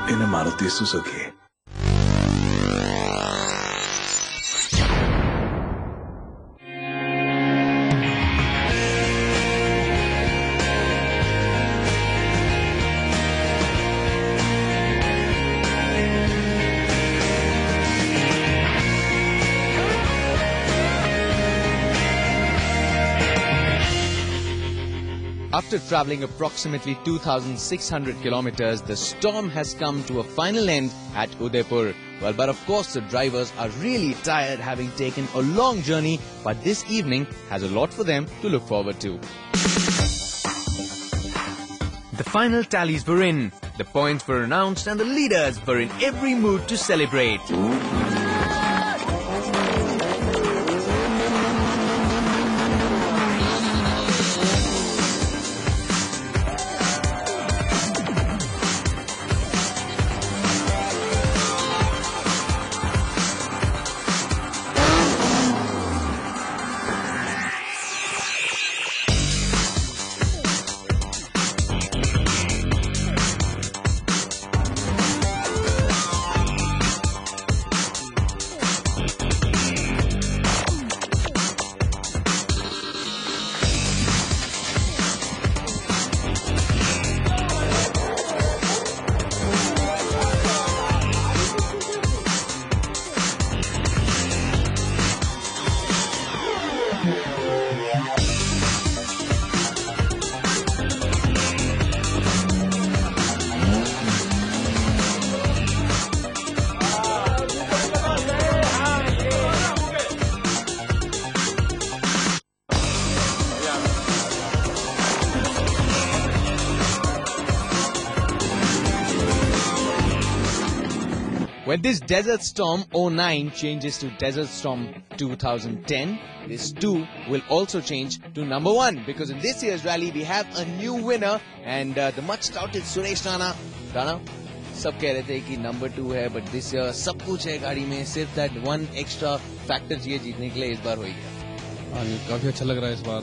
in a Maruti Suzuki. After travelling approximately 2,600 kilometers, the storm has come to a final end at Udaipur. Well, but of course the drivers are really tired having taken a long journey, but this evening has a lot for them to look forward to. The final tallies were in, the points were announced and the leaders were in every mood to celebrate. When this Desert Storm 09 changes to Desert Storm 2010, this too will also change to number 1, because in this year's rally we have a new winner, and the much touted Suresh Rana. Rana, सब कह रहे थे कि number 2 है, but this year सब कुछ है गाड़ी में, सिर्फ that one extra factor चाहिए जीतने के लिए, इस बार हो ही गया. हाँ, काफी अच्छा लग रहा है इस बार,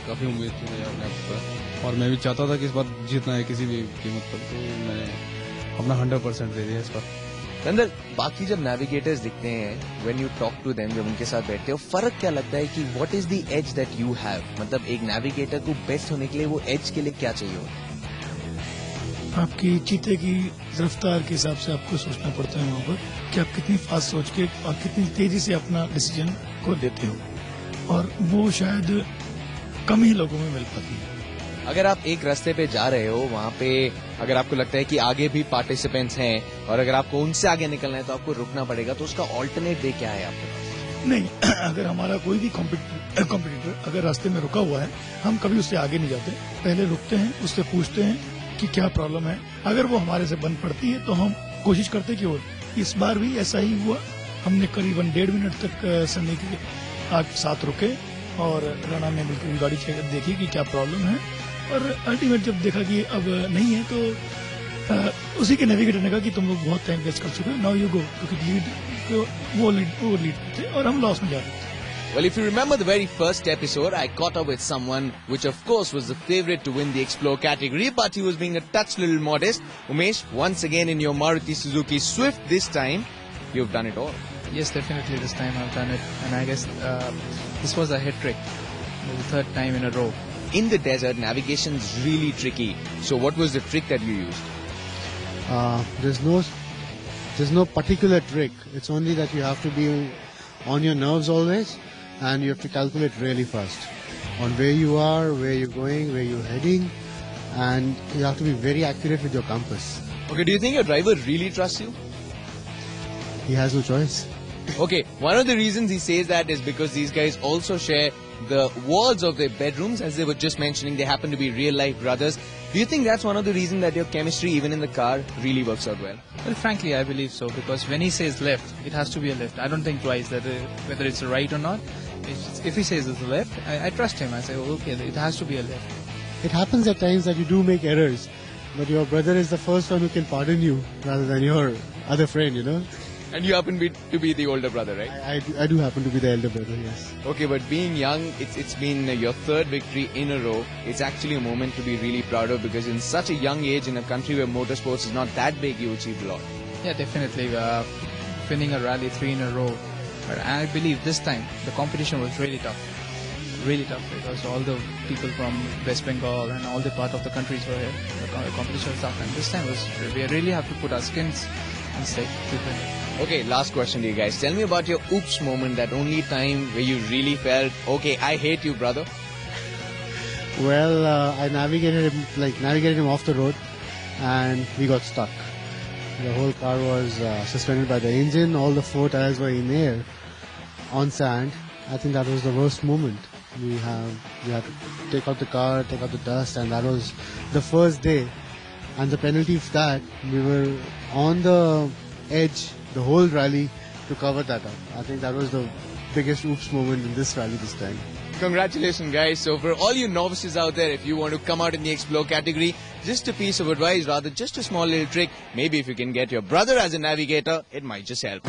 काफी उम्मीद थी मुझे अपने आप पर, और मैं भी चाहता था कि इस बार जीतना है किसी भी कीमत पर, तो मैंने अपना 100% दे दिया इस बार. अंदर बाकी जब नेविगेटर्स दिखते हैं, when you talk to them, जब उनके साथ बैठते हो, फर्क क्या लगता है कि what is the age that you have? मतलब एक नेविगेटर को बेस्ट होने के लिए वो एज के लिए क्या चाहिए? आपकी चीते की रफ्तार के हिसाब से आपको सोचना पड़ता है वहाँ पर कि आप कितनी फास्ट सोच के और कितनी तेजी से अपना डिसीजन को देते हो, और वो शायद कम ही लोगों में मिल पाती है. अगर आप एक रास्ते पे जा रहे हो, वहाँ पे अगर आपको लगता है कि आगे भी पार्टिसिपेंट्स हैं और अगर आपको उनसे आगे निकलना है तो आपको रुकना पड़ेगा, तो उसका ऑल्टरनेट वे क्या है आपके पास? नहीं, अगर हमारा कोई भी कॉम्पिटिटर अगर रास्ते में रुका हुआ है, हम कभी उससे आगे नहीं जाते, पहले रुकते हैं, उससे पूछते हैं कि क्या प्रॉब्लम है. अगर वो हमारे से बंद पड़ती है तो हम कोशिश करते कि वो. इस बार भी ऐसा ही हुआ, हमने करीबन 1.5 मिनट तक सन्नी के साथ रुके और राणा ने बिल्कुल गाड़ी देखी कि क्या प्रॉब्लम है, और अल्टीमेट जब देखा कि अब नहीं है तो उसी के नेविगेटर ने कहा कि तुम लोग बहुत टाइम वेस्ट कर चुके हो, नाउ यू गो, क्योंकि वो लीड थे और हम लॉस में जा रहे थे. Well, if you remember the very first episode, I caught up with someone which of course was the favorite to win the Explore category, but he was being a touch little modest. Umesh, once again in your Maruti Suzuki Swift, this time you've done it all. Yes, definitely this time I've done it, and I guess this was a hit trick, the third time in a row. In the desert, navigation's really tricky. So what was the trick that you used? There's no particular trick. It's only that you have to be on your nerves always, and you have to calculate really fast on where you are, where you're going, where you're heading, and you have to be very accurate with your compass. Okay, do you think your driver really trusts you? He has no choice. Okay, one of the reasons he says that is because these guys also share the walls of their bedrooms, as they were just mentioning. They happen to be real-life brothers. Do you think that's one of the reasons that your chemistry, even in the car, really works out well? Well, frankly, I believe so, because when he says left, it has to be a left. I don't think twice that whether it's a right or not. If he says it's a left, I trust him. I say, oh, okay, it has to be a left. It happens at times that you do make errors, but your brother is the first one who can pardon you rather than your other friend, you know. And you happen to be the older brother, right? I do happen to be the elder brother, yes. Okay, but being young, it's been your third victory in a row. It's actually a moment to be really proud of, because in such a young age, in a country where motorsports is not that big, you achieved a lot. Yeah, definitely. Winning a rally 3 in a row. But I believe this time the competition was really tough. Really tough, because all the people from West Bengal and all the part of the countries were here. The competition was tough, and this time we really have to put our skins and stake to win. Okay, last question to you guys. Tell me about your oops moment, that only time where you really felt, okay, I hate you, brother. Well, I navigated him off the road, and we got stuck. The whole car was suspended by the engine. All the 4 tires were in air on sand. I think that was the worst moment. We had to take out the car, take out the dust, and that was the first day. And the penalty of that, we were on the edge the whole rally to cover that up. I think that was the biggest oops moment in this rally this time. Congratulations, guys. So for all you novices out there, if you want to come out in the Explore category, just a piece of advice, rather just a small little trick. Maybe if you can get your brother as a navigator, it might just help.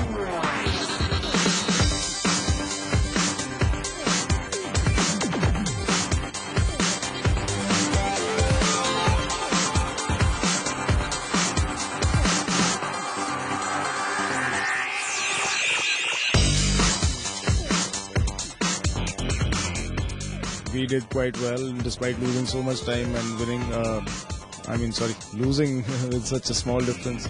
We did quite well despite losing so much time and winning. Losing with such a small difference.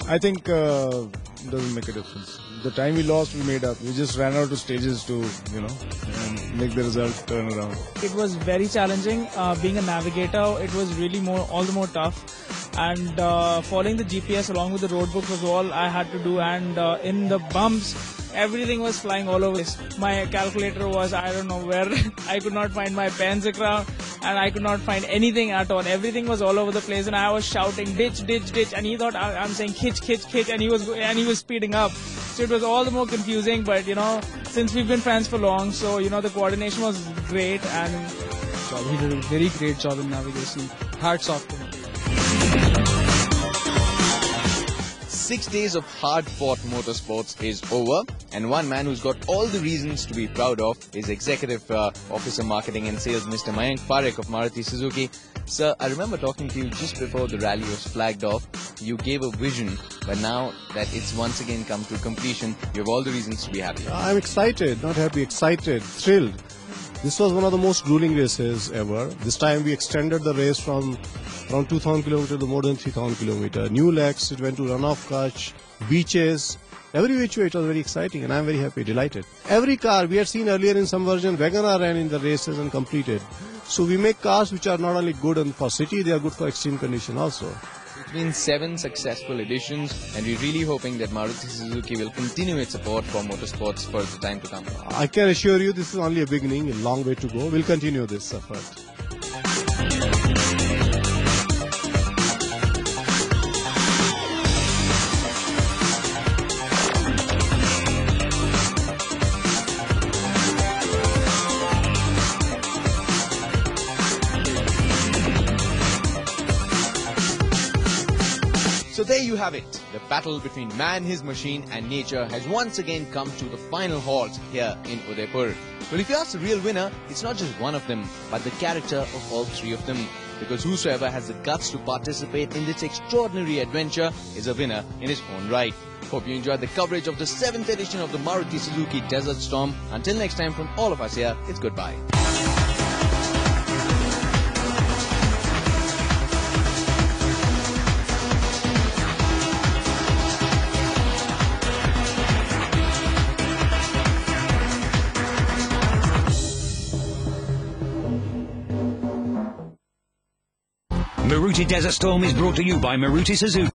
I think doesn't make a difference. The time we lost, we made up. We just ran out of stages to, and make the result turn around. It was very challenging. Being a navigator, it was really all the more tough. And following the GPS along with the road book was all I had to do. And in the bumps, everything was flying all over. My calculator was, I don't know where. I could not find my pens around, and I could not find anything at all. Everything was all over the place, and I was shouting, ditch, ditch, ditch. And he thought I'm saying hitch, hitch, hitch, and he was speeding up. So it was all the more confusing. But since we've been friends for long, so the coordination was great, and He did a very great job in navigation. Hats off to him. 6 days of hard-fought motorsports is over, and one man who's got all the reasons to be proud of is Executive Officer Marketing and Sales, Mr. Mayank Parekh of Maruti Suzuki. Sir, I remember talking to you just before the rally was flagged off. You gave a vision, but now that it's once again come to completion, you have all the reasons to be happy. I'm excited, not happy, excited, thrilled. This was one of the most grueling races ever. This time we extended the race from around 2,000 kilometers to more than 3,000 kilometers. New legs, it went to runoff Kutch, beaches. Every which way it was very exciting, and I'm very happy, delighted. Every car we had seen earlier in some version, Wagoner ran in the races and completed. So we make cars which are not only good for city, they are good for extreme condition also. It's been 7 successful editions, and we're really hoping that Maruti Suzuki will continue its support for motorsports for the time to come. I can assure you this is only a beginning, a long way to go. We'll continue this effort. So there you have it. The battle between man, his machine and nature has once again come to the final halt here in Udaipur. Well, if you ask the real winner, it's not just one of them, but the character of all 3 of them. Because whosoever has the guts to participate in this extraordinary adventure is a winner in his own right. Hope you enjoyed the coverage of the 7th edition of the Maruti Suzuki Desert Storm. Until next time, from all of us here, it's goodbye. Maruti Desert Storm is brought to you by Maruti Suzuki.